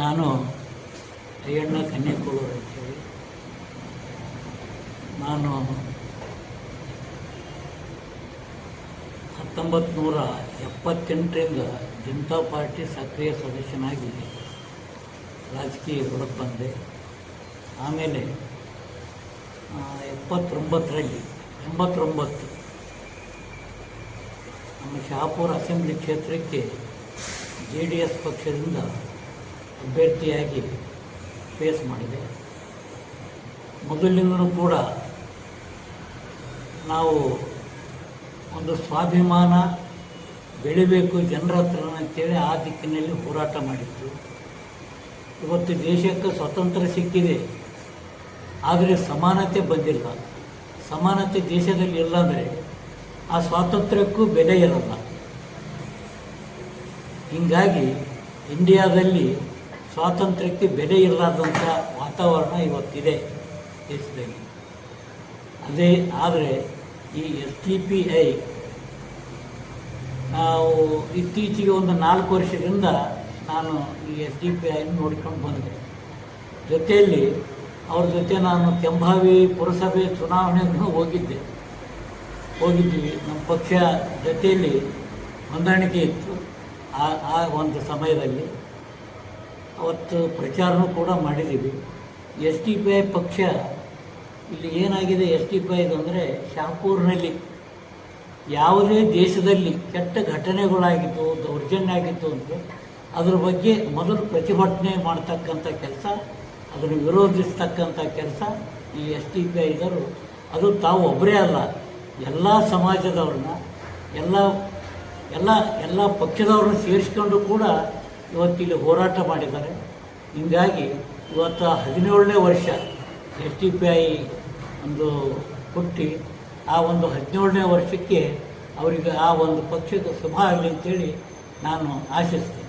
ನಾನು ಅಯ್ಯಣ್ಣ ಕನ್ಯಾಕುಳೂರು ಅಂತೇಳಿ. ನಾನು 1978ರಿಂದ ಜನತಾ ಪಾರ್ಟಿ ಸಕ್ರಿಯ ಸದಸ್ಯನಾಗಿ ರಾಜಕೀಯ ಹೊರಗೆ ಬಂದೆ. ಆಮೇಲೆ 89 ನಮ್ಮ ಶಹಾಪುರ ಅಸೆಂಬ್ಲಿ ಕ್ಷೇತ್ರಕ್ಕೆ JDS ಪಕ್ಷದಿಂದ ಅಭ್ಯರ್ಥಿಯಾಗಿ ಫೇಸ್ ಮಾಡಿದೆ. ಮೊದಲಿನಿಂದಲೂ ಕೂಡ ನಾವು ಒಂದು ಸ್ವಾಭಿಮಾನ ಬೆಳಿಬೇಕು ಜನರ ಹತ್ರ ಅಂತೇಳಿ ಆ ದಿಕ್ಕಿನಲ್ಲಿ ಹೋರಾಟ ಮಾಡಿತ್ತು. ಇವತ್ತು ದೇಶಕ್ಕೆ ಸ್ವಾತಂತ್ರ್ಯ ಸಿಕ್ಕಿದೆ, ಆದರೆ ಸಮಾನತೆ ಬಂದಿಲ್ಲ. ಸಮಾನತೆ ದೇಶದಲ್ಲಿ ಇಲ್ಲ ಅಂದರೆ ಆ ಸ್ವಾತಂತ್ರ್ಯಕ್ಕೂ ಬೆಲೆ ಇರಲ್ಲ. ಹೀಗಾಗಿ ಇಂಡಿಯಾದಲ್ಲಿ ಸ್ವಾತಂತ್ರ್ಯಕ್ಕೆ ಬೆಲೆ ಇರಲಾರ್ದಂಥ ವಾತಾವರಣ ಇವತ್ತಿದೆ ದೇಶದಲ್ಲಿ. ಆದರೆ ಈ SDPI ನಾವು ಇತ್ತೀಚೆಗೆ ಒಂದು 4 ವರ್ಷದಿಂದ ನಾನು ಈ SDPI ನೋಡ್ಕೊಂಡು ಬಂದೆ. ಜೊತೆಯಲ್ಲಿ ಅವ್ರ ಜೊತೆ ನಾನು ಕೆಂಭಾವಿ ಪುರಸಭೆ ಚುನಾವಣೆಗೂ ಹೋಗಿದ್ದೀವಿ. ನಮ್ಮ ಪಕ್ಷ ಜೊತೆಯಲ್ಲಿ ಹೊಂದಾಣಿಕೆ ಇತ್ತು. ಆ ಒಂದು ಸಮಯದಲ್ಲಿ ಅವತ್ತು ಪ್ರಚಾರನೂ ಕೂಡ ಮಾಡಿದ್ದೀವಿ. SDPI ಪಕ್ಷ ಇಲ್ಲಿ ಏನಾಗಿದೆ, SDPI ಅಂದರೆ ಶಹಾಪುರನಲ್ಲಿ ಯಾವುದೇ ದೇಶದಲ್ಲಿ ಕೆಟ್ಟ ಘಟನೆಗಳಾಗಿತ್ತು, ದೌರ್ಜನ್ಯ ಆಗಿತ್ತು ಅಂದರೆ ಅದ್ರ ಬಗ್ಗೆ ಮೊದಲು ಪ್ರತಿಭಟನೆ ಮಾಡ್ತಕ್ಕಂಥ ಕೆಲಸ, ಅದನ್ನು ವಿರೋಧಿಸ್ತಕ್ಕಂಥ ಕೆಲಸ ಈ SDPIದವರು. ಅದು ತಾವು ಒಬ್ಬರೇ ಅಲ್ಲ, ಎಲ್ಲ ಸಮಾಜದವ್ರನ್ನ ಎಲ್ಲ ಪಕ್ಷದವ್ರನ್ನ ಸೇರಿಸ್ಕೊಂಡು ಕೂಡ ಇವತ್ತಿಲ್ಲಿ ಹೋರಾಟ ಮಾಡಿದ್ದಾರೆ. ಹೀಗಾಗಿ ಇವತ್ತು 17ನೇ ವರ್ಷ SDPI ಒಂದು ಹುಟ್ಟಿ ಆ ಒಂದು 17ನೇ ವರ್ಷಕ್ಕೆ ಅವರಿಗೆ ಆ ಒಂದು ಪಕ್ಷದ ಶುಭ ಆಗಲಿ ಅಂತೇಳಿ ನಾನು ಆಶಿಸ್ತೀನಿ.